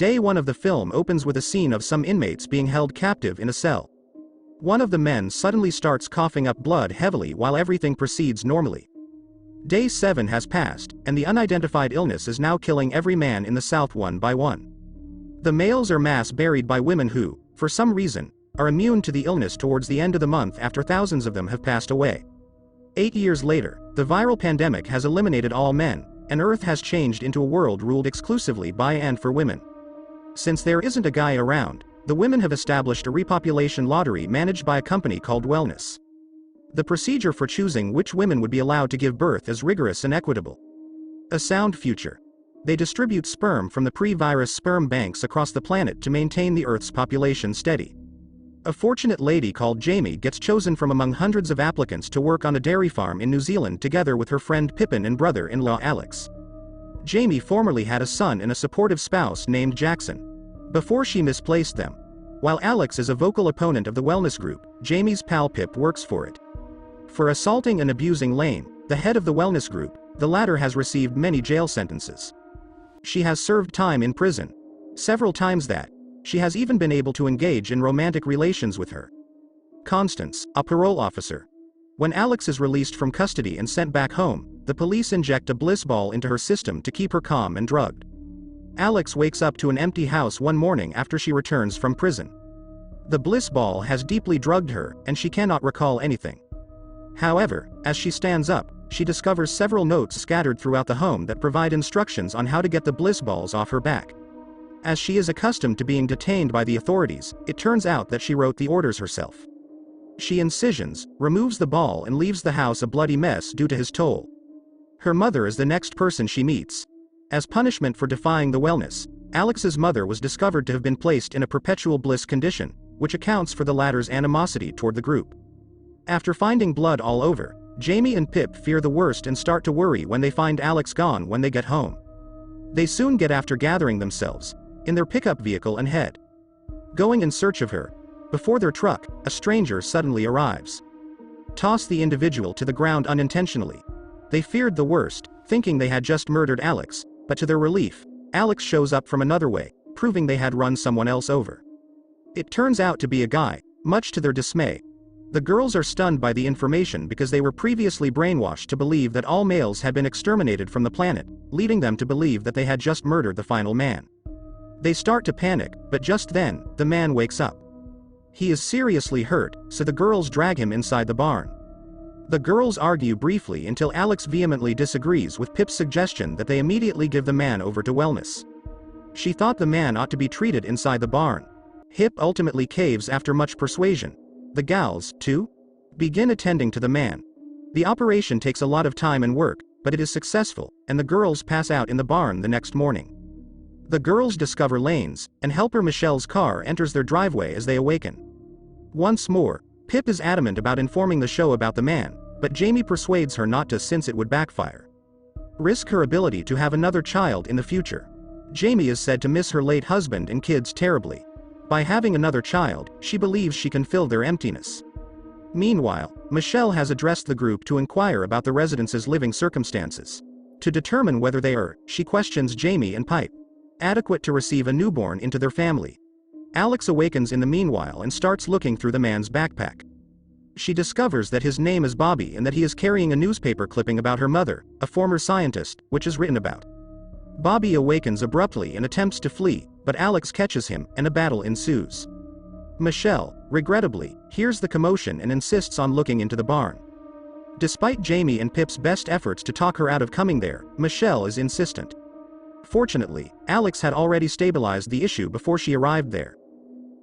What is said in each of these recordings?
Day 1 of the film opens with a scene of some inmates being held captive in a cell. One of the men suddenly starts coughing up blood heavily while everything proceeds normally. Day 7 has passed, and the unidentified illness is now killing every man in the South one by one. The males are mass buried by women who, for some reason, are immune to the illness towards the end of the month after thousands of them have passed away. 8 years later, the viral pandemic has eliminated all men, and Earth has changed into a world ruled exclusively by and for women. Since there isn't a guy around, the women have established a repopulation lottery managed by a company called Wellness. The procedure for choosing which women would be allowed to give birth is rigorous and equitable. A sound future. They distribute sperm from the pre-virus sperm banks across the planet to maintain the Earth's population steady. A fortunate lady called Jamie gets chosen from among hundreds of applicants to work on a dairy farm in New Zealand together with her friend Pippin and brother-in-law Alex. Jamie formerly had a son and a supportive spouse named Jackson, before she misplaced them. While Alex is a vocal opponent of the wellness group, Jamie's pal Pip works for it. For assaulting and abusing Lane, the head of the wellness group, the latter has received many jail sentences. She has served time in prison. Several times that. She has even been able to engage in romantic relations with her. Constance, a parole officer. When Alex is released from custody and sent back home, the police inject a bliss ball into her system to keep her calm and drugged. Alex wakes up to an empty house one morning after she returns from prison. The bliss ball has deeply drugged her, and she cannot recall anything. However, as she stands up, she discovers several notes scattered throughout the home that provide instructions on how to get the bliss balls off her back. As she is accustomed to being detained by the authorities, it turns out that she wrote the orders herself. She incisions, removes the ball and leaves the house a bloody mess due to his toll. Her mother is the next person she meets. As punishment for defying the wellness, Alex's mother was discovered to have been placed in a perpetual bliss condition, which accounts for the latter's animosity toward the group. After finding blood all over, Jamie and Pip fear the worst and start to worry when they find Alex gone when they get home. They soon get after gathering themselves in their pickup vehicle and head going in search of her. Before their truck, a stranger suddenly arrives. Toss the individual to the ground unintentionally. They feared the worst, thinking they had just murdered Alex, but to their relief, Alex shows up from another way, proving they had run someone else over. It turns out to be a guy, much to their dismay. The girls are stunned by the information because they were previously brainwashed to believe that all males had been exterminated from the planet, leading them to believe that they had just murdered the final man. They start to panic, but just then, the man wakes up. He is seriously hurt, so the girls drag him inside the barn. The girls argue briefly until Alex vehemently disagrees with Pip's suggestion that they immediately give the man over to wellness. She thought the man ought to be treated inside the barn. Pip ultimately caves after much persuasion. The gals, too, begin attending to the man. The operation takes a lot of time and work, but it is successful, and the girls pass out in the barn the next morning. The girls discover Lane's, and helper Michelle's car enters their driveway as they awaken. Once more, Pip is adamant about informing the show about the man, but Jamie persuades her not to since it would backfire. Risk her ability to have another child in the future. Jamie is said to miss her late husband and kids terribly. By having another child, she believes she can fill their emptiness. Meanwhile, Michelle has addressed the group to inquire about the residents' living circumstances. To determine whether they are, she questions Jamie and Pipe, adequate to receive a newborn into their family. Alex awakens in the meanwhile and starts looking through the man's backpack. She discovers that his name is Bobby and that he is carrying a newspaper clipping about her mother, a former scientist, which is written about. Bobby awakens abruptly and attempts to flee, but Alex catches him, and a battle ensues. Michelle, regrettably, hears the commotion and insists on looking into the barn. Despite Jamie and Pip's best efforts to talk her out of coming there, Michelle is insistent. Fortunately, Alex had already stabilized the issue before she arrived there.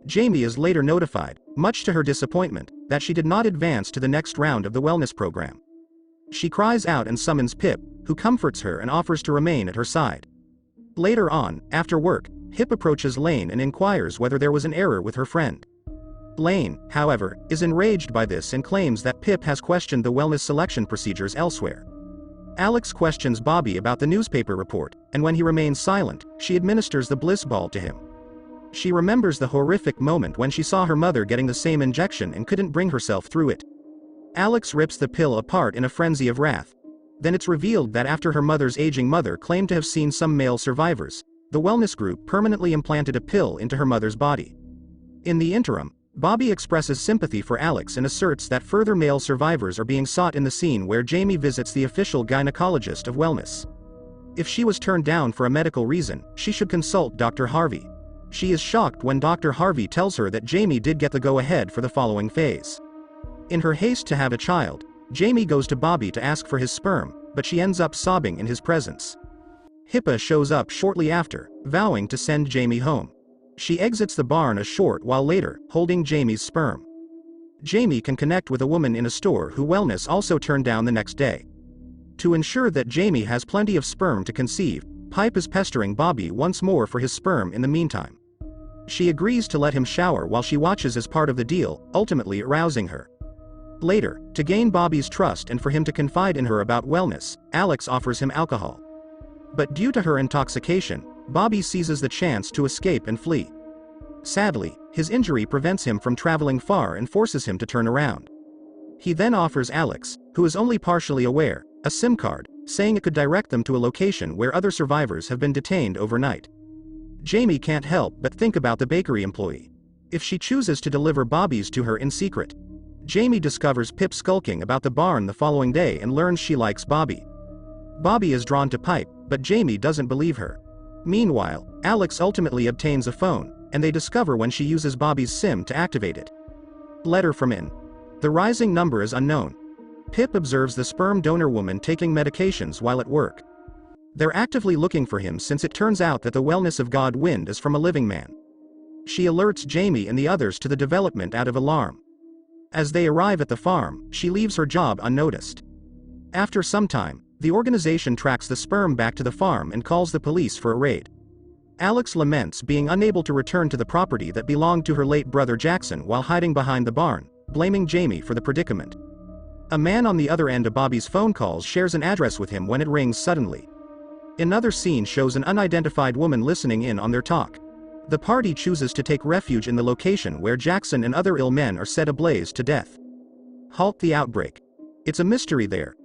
Jamie is later notified, much to her disappointment, that she did not advance to the next round of the wellness program. She cries out and summons Pip, who comforts her and offers to remain at her side. Later on, after work, Pip approaches Lane and inquires whether there was an error with her friend. Lane, however, is enraged by this and claims that Pip has questioned the wellness selection procedures elsewhere. Alex questions Bobby about the newspaper report, and when he remains silent, she administers the bliss ball to him. She remembers the horrific moment when she saw her mother getting the same injection and couldn't bring herself through it. Alex rips the pill apart in a frenzy of wrath. Then it's revealed that after her mother's aging mother claimed to have seen some male survivors, the wellness group permanently implanted a pill into her mother's body. In the interim, Bobby expresses sympathy for Alex and asserts that further male survivors are being sought in the scene where Jamie visits the official gynecologist of wellness. If she was turned down for a medical reason, she should consult Dr. Harvey. She is shocked when Dr. Harvey tells her that Jamie did get the go-ahead for the following phase. In her haste to have a child, Jamie goes to Bobby to ask for his sperm, but she ends up sobbing in his presence. Hippa shows up shortly after, vowing to send Jamie home. She exits the barn a short while later, holding Jamie's sperm. Jamie can connect with a woman in a store who wellness also turned down the next day. To ensure that Jamie has plenty of sperm to conceive, Pipe is pestering Bobby once more for his sperm in the meantime. She agrees to let him shower while she watches as part of the deal, ultimately arousing her. Later, to gain Bobby's trust and for him to confide in her about wellness, Alex offers him alcohol. But due to her intoxication, Bobby seizes the chance to escape and flee. Sadly, his injury prevents him from traveling far and forces him to turn around. He then offers Alex, who is only partially aware, a SIM card, saying it could direct them to a location where other survivors have been detained overnight. Jamie can't help but think about the bakery employee. If she chooses to deliver Bobby's to her in secret, Jamie discovers Pip skulking about the barn the following day and learns she likes Bobby. Bobby is drawn to Pipe, but Jamie doesn't believe her. Meanwhile, Alex ultimately obtains a phone, and they discover when she uses Bobby's SIM to activate it. Letter from in. The rising number is unknown. Pip observes the sperm donor woman taking medications while at work. They're actively looking for him since it turns out that the wellness of God wind is from a living man. She alerts Jamie and the others to the development out of alarm. As they arrive at the farm, she leaves her job unnoticed. After some time, the organization tracks the sperm back to the farm and calls the police for a raid. Alex laments being unable to return to the property that belonged to her late brother Jackson while hiding behind the barn, blaming Jamie for the predicament. A man on the other end of Bobby's phone calls shares an address with him when it rings suddenly. Another scene shows an unidentified woman listening in on their talk. The party chooses to take refuge in the location where Jackson and other ill men are set ablaze to death. Halt the outbreak. It's a mystery there.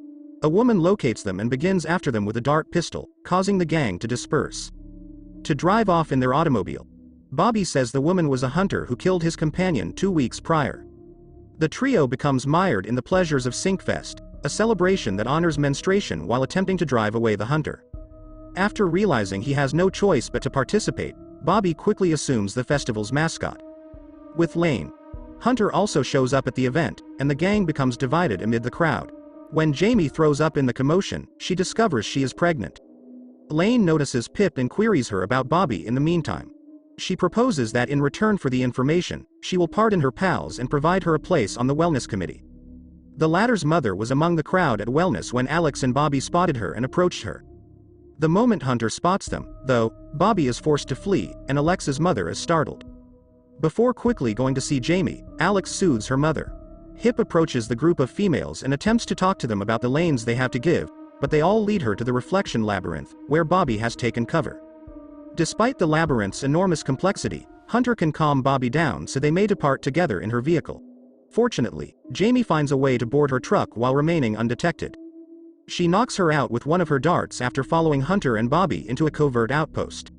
A woman locates them and begins after them with a dart pistol, causing the gang to disperse. To drive off in their automobile. Bobby says the woman was a hunter who killed his companion 2 weeks prior. The trio becomes mired in the pleasures of Sinkfest, a celebration that honors menstruation while attempting to drive away the hunter. After realizing he has no choice but to participate, Bobby quickly assumes the festival's mascot. With Lane. Hunter also shows up at the event, and the gang becomes divided amid the crowd. When Jamie throws up in the commotion, she discovers she is pregnant. Lane notices Pip and queries her about Bobby in the meantime. She proposes that in return for the information, she will pardon her pals and provide her a place on the wellness committee. The latter's mother was among the crowd at wellness when Alex and Bobby spotted her and approached her. The moment Hunter spots them, though, Bobby is forced to flee, and Alexa's mother is startled. Before quickly going to see Jamie, Alex soothes her mother. Hip approaches the group of females and attempts to talk to them about the lanes they have to give, but they all lead her to the reflection labyrinth, where Bobby has taken cover. Despite the labyrinth's enormous complexity, Hunter can calm Bobby down so they may depart together in her vehicle. Fortunately, Jamie finds a way to board her truck while remaining undetected. She knocks her out with one of her darts after following Hunter and Bobby into a covert outpost.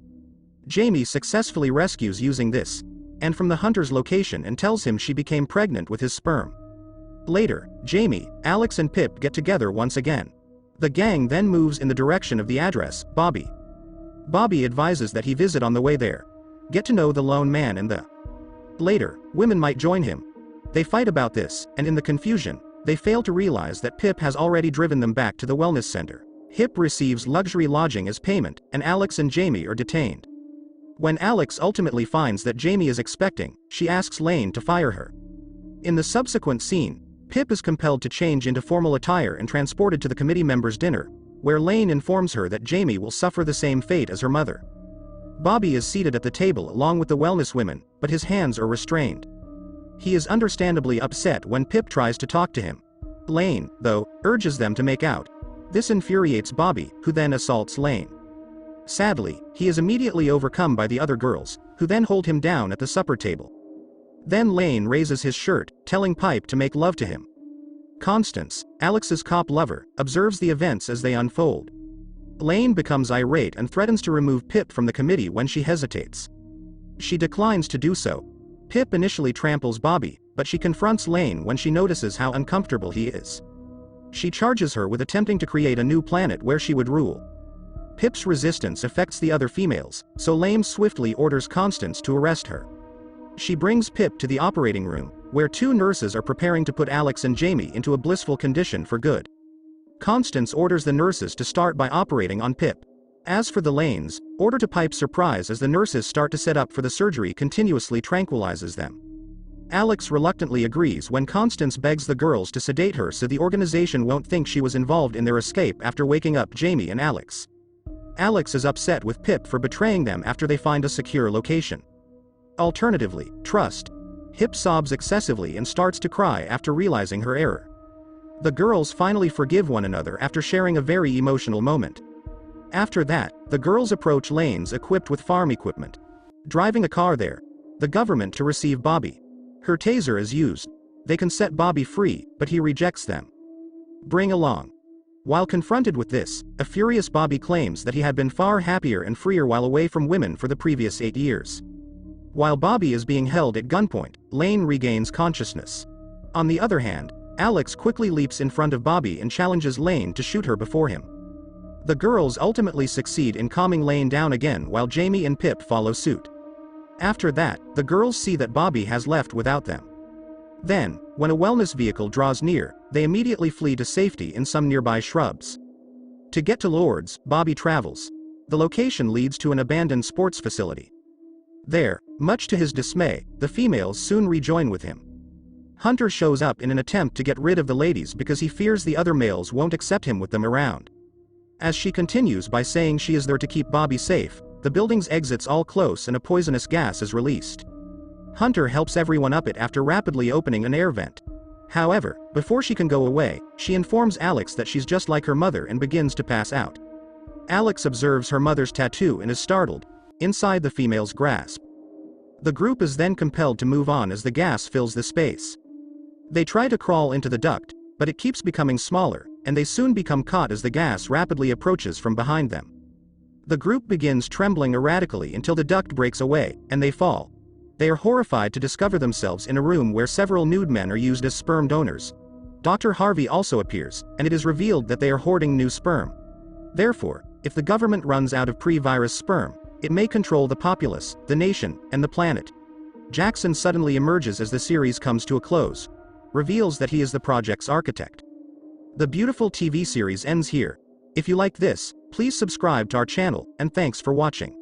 Jamie successfully rescues using this, and from the hunter's location and tells him she became pregnant with his sperm. Later, Jamie, Alex and Pip get together once again. The gang then moves in the direction of the address, Bobby. Bobby advises that he visit on the way there. Get to know the lone man and the. Later, women might join him. They fight about this, and in the confusion, they fail to realize that Pip has already driven them back to the wellness center. Hip receives luxury lodging as payment, and Alex and Jamie are detained. When Alex ultimately finds that Jamie is expecting, she asks Lane to fire her. In the subsequent scene, Pip is compelled to change into formal attire and transported to the committee members' dinner, where Lane informs her that Jamie will suffer the same fate as her mother. Bobby is seated at the table along with the wellness women, but his hands are restrained. He is understandably upset when Pip tries to talk to him. Lane, though, urges them to make out. This infuriates Bobby, who then assaults Lane. Sadly, he is immediately overcome by the other girls, who then hold him down at the supper table. Then Lane raises his shirt, telling Pipe to make love to him. Constance, Alex's cop lover, observes the events as they unfold. Lane becomes irate and threatens to remove Pip from the committee when she hesitates. She declines to do so. Pip initially tramples Bobby, but she confronts Lane when she notices how uncomfortable he is. She charges her with attempting to create a new planet where she would rule. Pip's resistance affects the other females, so Lane swiftly orders Constance to arrest her. She brings Pip to the operating room, where two nurses are preparing to put Alex and Jamie into a blissful condition for good. Constance orders the nurses to start by operating on Pip. As for the Lanes, order to pipe surprise as the nurses start to set up for the surgery continuously tranquilizes them. Alex reluctantly agrees when Constance begs the girls to sedate her so the organization won't think she was involved in their escape after waking up Jamie and Alex. Alex is upset with Pip for betraying them after they find a secure location. Alternatively, trust. Pip sobs excessively and starts to cry after realizing her error. The girls finally forgive one another after sharing a very emotional moment. After that, the girls approach Lanes equipped with farm equipment. Driving a car there, the government to receive Bobby. Her taser is used. They can set Bobby free, but he rejects them. Bring along. While confronted with this, a furious Bobby claims that he had been far happier and freer while away from women for the previous 8 years. While Bobby is being held at gunpoint, Lane regains consciousness. On the other hand, Alex quickly leaps in front of Bobby and challenges Lane to shoot her before him. The girls ultimately succeed in calming Lane down again while Jamie and Pip follow suit. After that, the girls see that Bobby has left without them. Then, when a wellness vehicle draws near, they immediately flee to safety in some nearby shrubs. To get to Lourdes, Bobby travels. The location leads to an abandoned sports facility. There, much to his dismay, the females soon rejoin with him. Hunter shows up in an attempt to get rid of the ladies because he fears the other males won't accept him with them around. As she continues by saying she is there to keep Bobby safe, the building's exits all close and a poisonous gas is released. Hunter helps everyone up it after rapidly opening an air vent. However, before she can go away, she informs Alex that she's just like her mother and begins to pass out. Alex observes her mother's tattoo and is startled, inside the female's grasp. The group is then compelled to move on as the gas fills the space. They try to crawl into the duct, but it keeps becoming smaller, and they soon become caught as the gas rapidly approaches from behind them. The group begins trembling erratically until the duct breaks away, and they fall. They are horrified to discover themselves in a room where several nude men are used as sperm donors. Dr. Harvey also appears, and it is revealed that they are hoarding new sperm. Therefore, if the government runs out of pre-virus sperm, it may control the populace, the nation, and the planet. Jackson suddenly emerges as the series comes to a close, reveals that he is the project's architect. The beautiful TV series ends here. If you like this, please subscribe to our channel, and thanks for watching.